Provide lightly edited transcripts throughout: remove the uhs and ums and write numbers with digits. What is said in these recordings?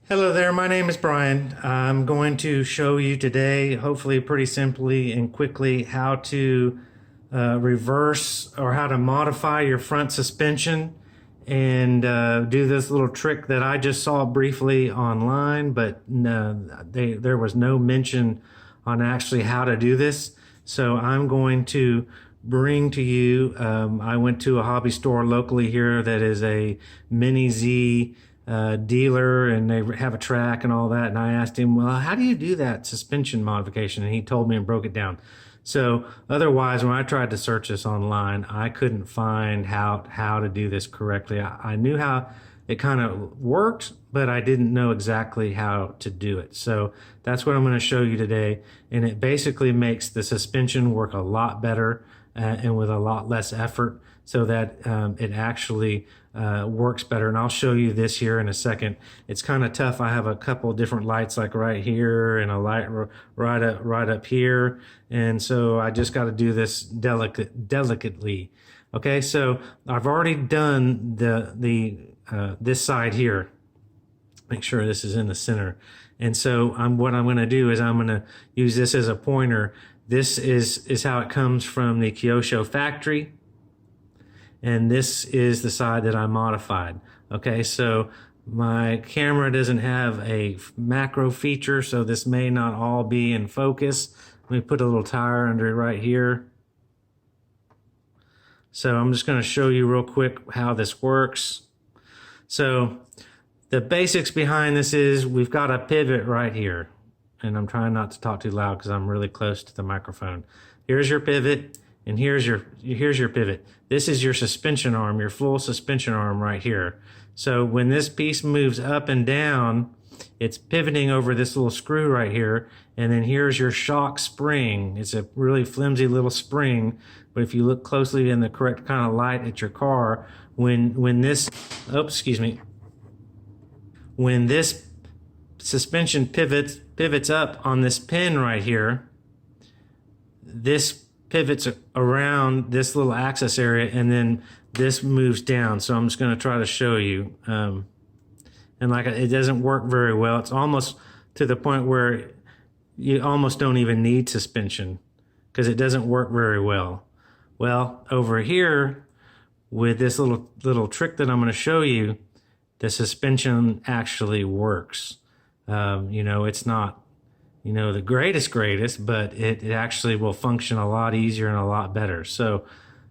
Hello there, my name is Brian. I'm going to show you today, hopefully pretty simply and quickly, how to reverse or how to modify your front suspension and do this little trick that I just saw briefly online, but there was no mention on actually how to do this. So I'm going to bring to you, I went to a hobby store locally here that is a Mini-Z dealer, and they have a track and all that, and I asked him, well, how do you do that suspension modification? And he told me and broke it down. So otherwise, when I tried to search this online, I couldn't find how to do this correctly. I knew how it kind of worked, but I didn't know exactly how to do it. So that's what I'm going to show you today, and it basically makes the suspension work a lot better and with a lot less effort, so that it actually works better. And I'll show you this here in a second. It's kind of tough. I have a couple different lights, like right here, and a light right up here, and so I just got to do this delicately. Okay, so I've already done this side here. Make sure this is in the center. And so what I'm going to do is I'm going to use this as a pointer. This is how it comes from the Kyosho factory, and this is the side that I modified. Okay, so my camera doesn't have a macro feature, so this may not all be in focus. Let me put a little tire under it right here. So I'm just going to show you real quick how this works. So the basics behind this is we've got a pivot right here, and I'm trying not to talk too loud because I'm really close to the microphone. Here's your pivot, and here's your pivot. This is your suspension arm, your full suspension arm right here. So when this piece moves up and down, it's pivoting over this little screw right here, and then here's your shock spring. It's a really flimsy little spring, but if you look closely in the correct kind of light at your car, when this, when this suspension pivots up on this pin right here, this pivots around this little axis area, and then this moves down. So I'm just going to try to show you. And it doesn't work very well. It's almost to the point where you almost don't even need suspension because it doesn't work very well. Well, over here with this little trick that I'm going to show you, the suspension actually works. It's not, the greatest, but it actually will function a lot easier and a lot better. So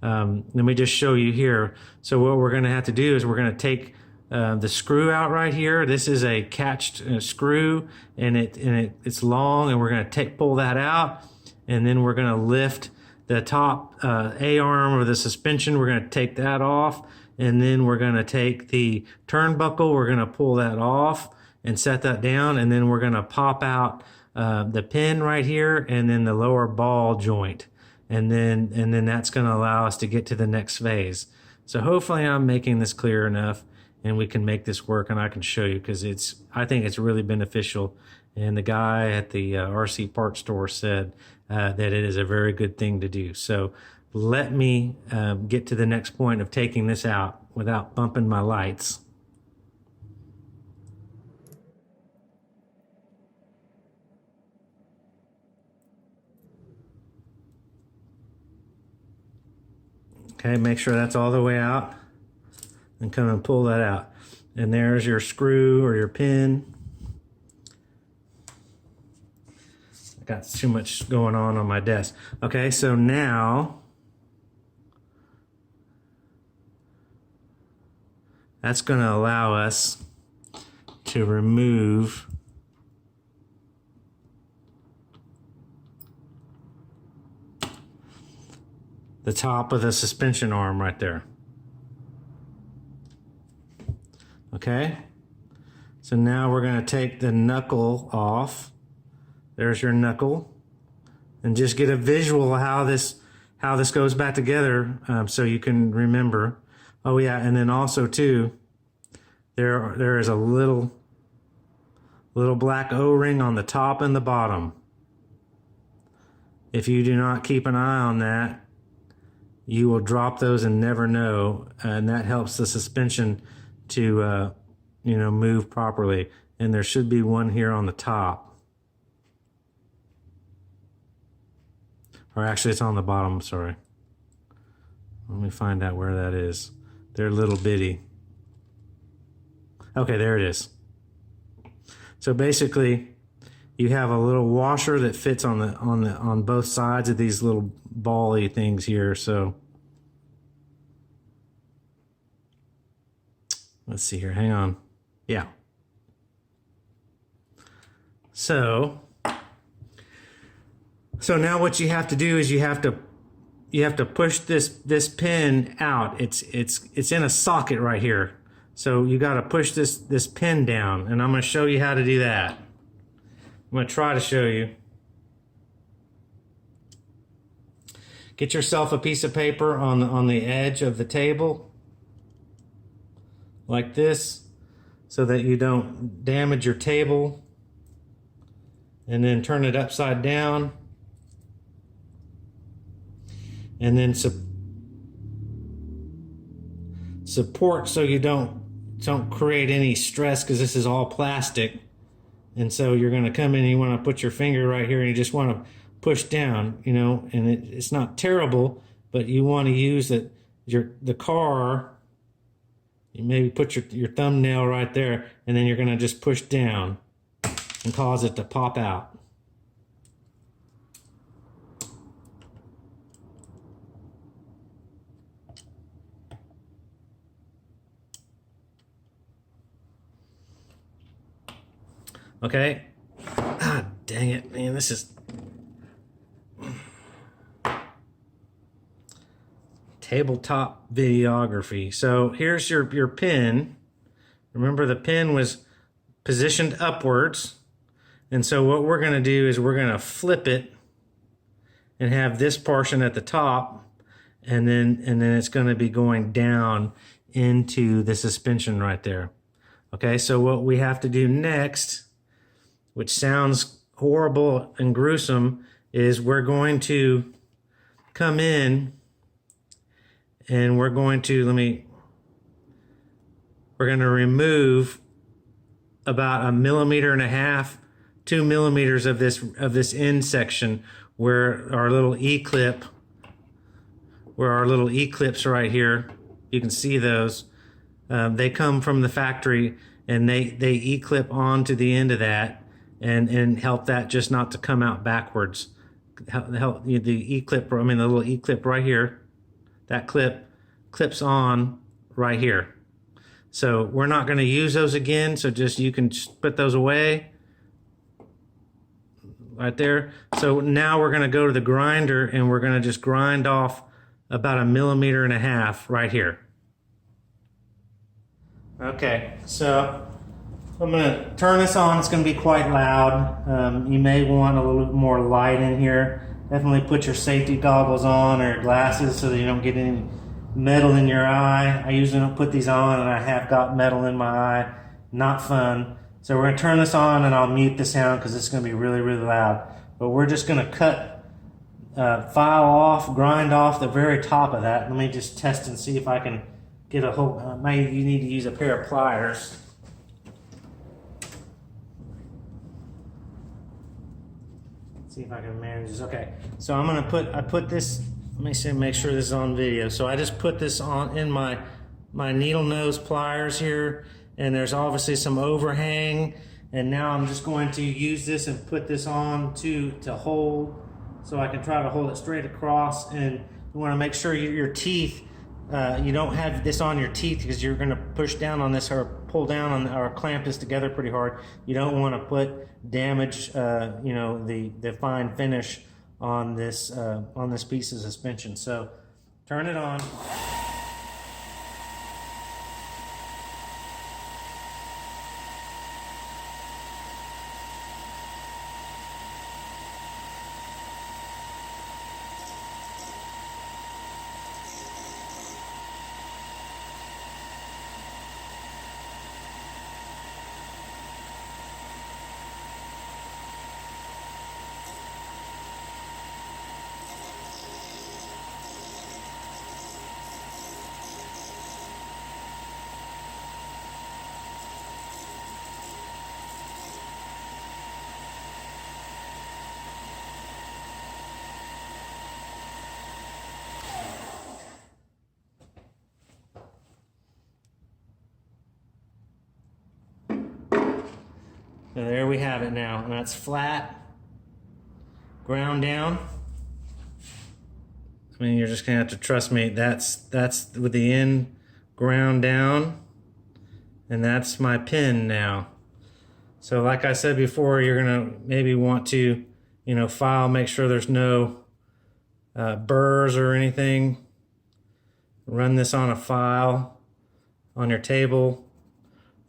let me just show you here. So what we're going to have to do is we're going to take the screw out right here. This is a catched screw, and it's long, and we're going to pull that out, and then we're going to lift the top A-arm of the suspension. We're going to take that off, and then we're going to take the turnbuckle. We're going to pull that off and set that down, and then we're going to pop out the pin right here, and then the lower ball joint, and then that's going to allow us to get to the next phase. So hopefully I'm making this clear enough, and we can make this work, and I can show you, because I think it's really beneficial. And the guy at the RC parts store said that it is a very good thing to do. So let me get to the next point of taking this out without bumping my lights. Okay, make sure that's all the way out, and come and pull that out. And there's your screw or your pin. I got too much going on my desk. Okay, so now that's going to allow us to remove the top of the suspension arm right there. Okay, so now we're going to take the knuckle off. There's your knuckle, and just get a visual of how this goes back together, so you can remember. Oh yeah, and then also too, there is a little black O-ring on the top and the bottom. If you do not keep an eye on that, you will drop those and never know, and that helps the suspension to move properly. and there should be one here on the top. Or actually it's on the bottom, sorry. Let me find out where that is. They're little bitty. Okay, there it is. So basically, you have a little washer that fits on both sides of these little ball-y things here. So let's see here. Hang on. Yeah. So now what you have to do is you have to push this pin out. It's in a socket right here. So you got to push this pin down, and I'm going to show you how to do that. I'm going to try to show you. Get yourself a piece of paper on the edge of the table, like this, so that you don't damage your table. And then turn it upside down. And then support so you don't create any stress, because this is all plastic. And so you're going to come in and you want to put your finger right here and you just want to push down, you know, and it's not terrible, but you want to use the car. You maybe put your thumbnail right there, and then you're going to just push down and cause it to pop out. Okay. Ah, dang it, man, this is tabletop videography. So here's your pin. Remember, the pin was positioned upwards. And so what we're going to do is we're going to flip it and have this portion at the top, and then it's going to be going down into the suspension right there. Okay, so what we have to do next, which sounds horrible and gruesome, is we're going to come in and we're going to remove about 1.5 millimeters, 2 millimeters of this end section where our little E-clips right here, you can see those. They come from the factory, and they E-clip onto the end of that and help that just not to come out backwards. Help the E-clip, the little E-clip right here, that clip clips on right here. So we're not going to use those again, so you can put those away right there. So now we're going to go to the grinder, and we're going to just grind off about 1.5 millimeters right here. Okay, so I'm going to turn this on. It's going to be quite loud. You may want a little bit more light in here. Definitely put your safety goggles on, or your glasses, so that you don't get any metal in your eye. I usually don't put these on, and I have got metal in my eye. Not fun. So we're going to turn this on, and I'll mute the sound because it's going to be really, really loud. But we're just going to cut, file off, grind off the very top of that. Let me just test and see if I can get a whole, maybe you need to use a pair of pliers. See if I can manage this. Okay, so I'm gonna put this, let me see, make sure this is on video. So I just put this on in my needle nose pliers here, and there's obviously some overhang, and now I'm just going to use this and put this on to hold, so I can try to hold it straight across. And you want to make sure your teeth, you don't have this on your teeth, because you're going to push down on this or pull down on or clamp this together pretty hard. You don't want to put damage, the fine finish on this piece of suspension. So turn it on. So there we have it now, and that's flat, ground down. I mean, you're just gonna have to trust me. That's with the end ground down, and that's my pin now. So like I said before, you're gonna maybe want to, file, make sure there's no burrs or anything. Run this on a file on your table,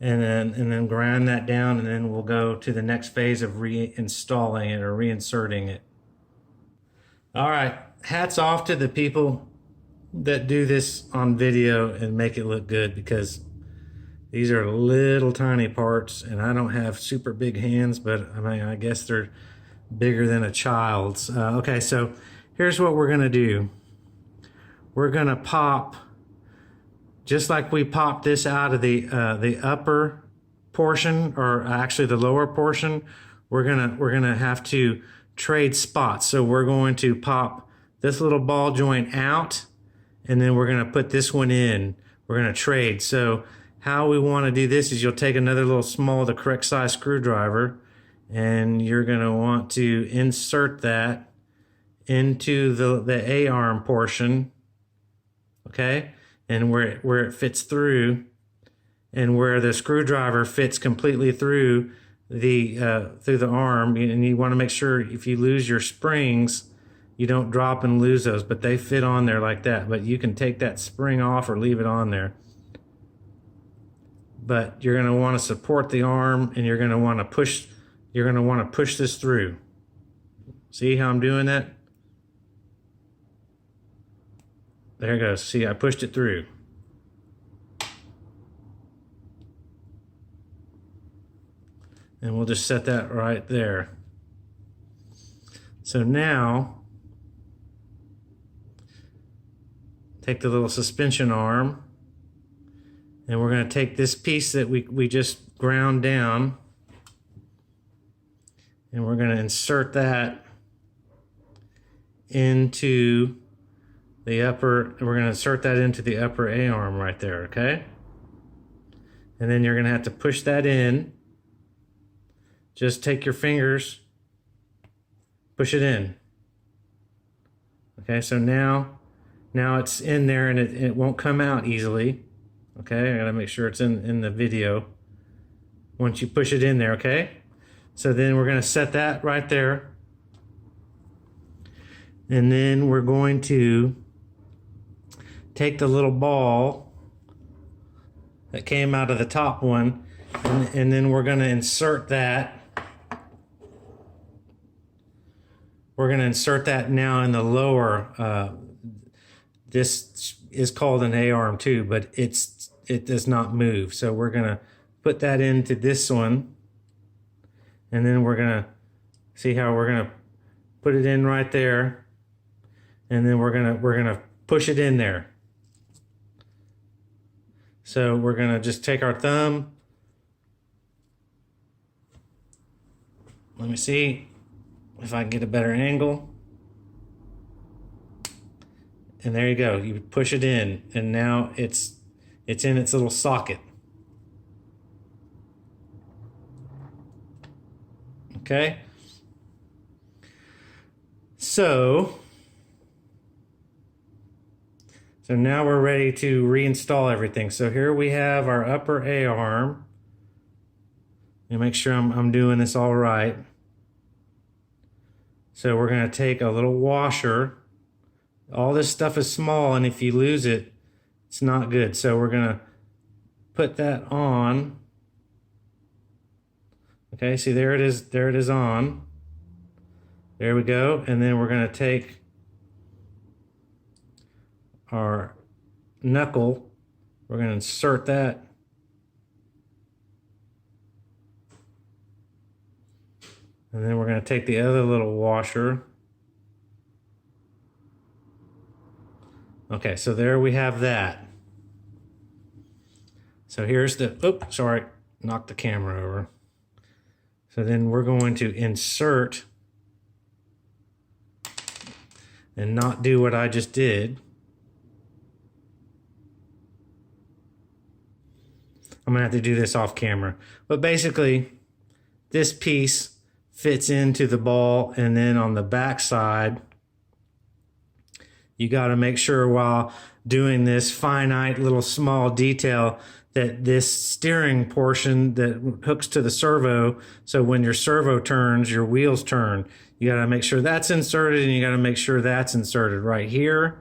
and then grind that down, and then we'll go to the next phase of reinstalling it or reinserting it. All right, hats off to the people that do this on video and make it look good, because these are little tiny parts, and I don't have super big hands, but I mean, I guess they're bigger than a child's. Okay, so here's what we're gonna do. We're gonna pop, just like we popped this out of the upper portion, or actually the lower portion. We're gonna have to trade spots. So we're going to pop this little ball joint out, and then we're gonna put this one in. We're gonna trade. So how we want to do this is you'll take another little small, the correct size screwdriver, and you're gonna want to insert that into the A-arm portion, okay? And where it fits through, and where the screwdriver fits completely through the arm. And you want to make sure, if you lose your springs, you don't drop and lose those, but they fit on there like that. But you can take that spring off or leave it on there. But you're going to want to support the arm, and you're going to want to push. You're going to want to push this through. See how I'm doing that? There it goes. See, I pushed it through. And we'll just set that right there. So now, take the little suspension arm, and we're going to take this piece that we just ground down, and we're going to insert that into the upper, we're going to insert that into the upper A-arm right there, okay? And then you're going to have to push that in. Just take your fingers, push it in. Okay, so now it's in there, and it won't come out easily. Okay, I gotta make sure it's in the video once you push it in there, okay? So then we're gonna set that right there. And then we're going to take the little ball that came out of the top one, and then we're gonna insert that. We're going to insert that now in the lower. This is called an A-arm too, but it does not move. So we're going to put that into this one, and then we're going to see how we're going to put it in right there, and then we're going to push it in there. So we're going to just take our thumb. Let me see if I can get a better angle. And there you go. You push it in, and now it's in its little socket. Okay? So now we're ready to reinstall everything. So here we have our upper A-arm. And make sure I'm doing this all right. So we're going to take a little washer. All this stuff is small, and if you lose it, it's not good. So we're going to put that on. Okay, see, there it is. There it is on. There we go. And then we're going to take our knuckle. We're going to insert that. And then we're going to take the other little washer. Okay, so there we have that. So here's the, oops, sorry, knocked the camera over. So then we're going to insert and not do what I just did. I'm going to have to do this off camera. But basically, this piece fits into the ball, and then on the back side, you got to make sure while doing this finite little small detail that this steering portion that hooks to the servo, so when your servo turns, your wheels turn. You got to make sure that's inserted, and you got to make sure that's inserted right here,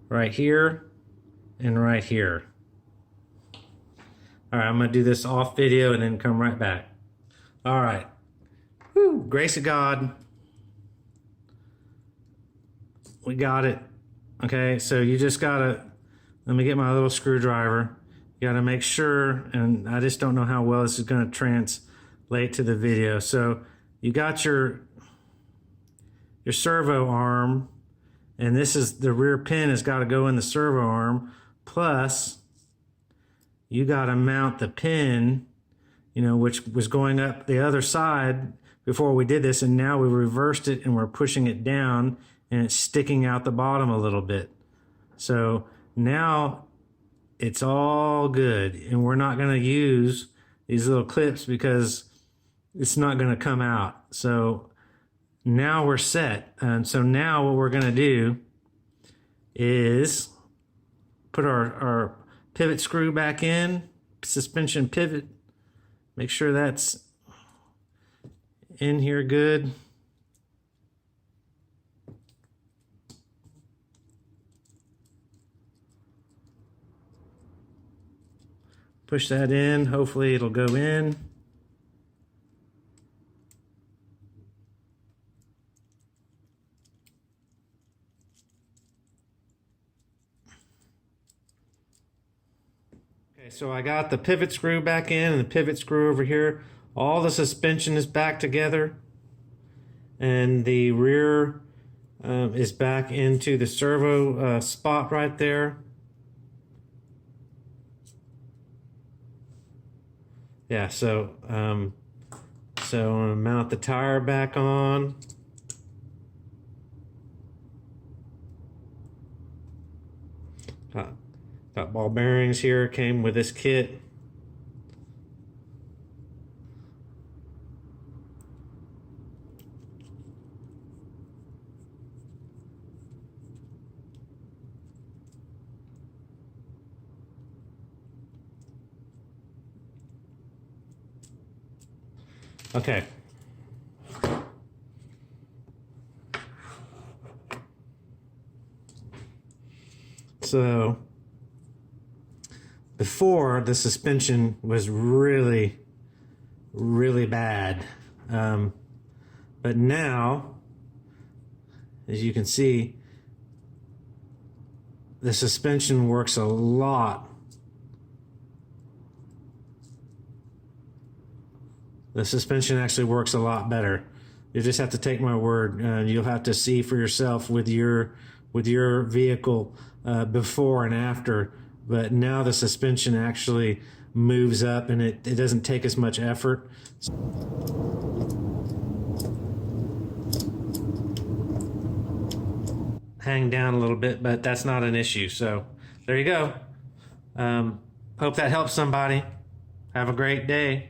and right here. All right, I'm going to do this off video and then come right back. All right. Whew, grace of God. We got it. Okay, so you just gotta, let me get my little screwdriver. You gotta make sure, and I just don't know how well this is gonna translate to the video. So you got your servo arm, and this is the rear pin has got to go in the servo arm, plus you gotta mount the pin, you know, which was going up the other side before we did this, and now we reversed it and we're pushing it down, and it's sticking out the bottom a little bit. So now it's all good, and we're not going to use these little clips because it's not going to come out. So now we're set. And so now what we're going to do is put our pivot screw back in, suspension pivot, make sure that's in here good. Push that in, hopefully it'll go in. Okay, so I got the pivot screw back in and the pivot screw over here. All the suspension is back together, and the rear is back into the servo spot right there. Yeah, so I'm gonna mount the tire back on. Got ball bearings here, came with this kit. Okay. So before, the suspension was really bad. But now, as you can see, the suspension works a lot. The suspension actually works a lot better. You just have to take my word. You'll have to see for yourself with your vehicle before and after. But now the suspension actually moves up, and it doesn't take as much effort. Hang down a little bit, but that's not an issue. So there you go. Hope that helps somebody. Have a great day.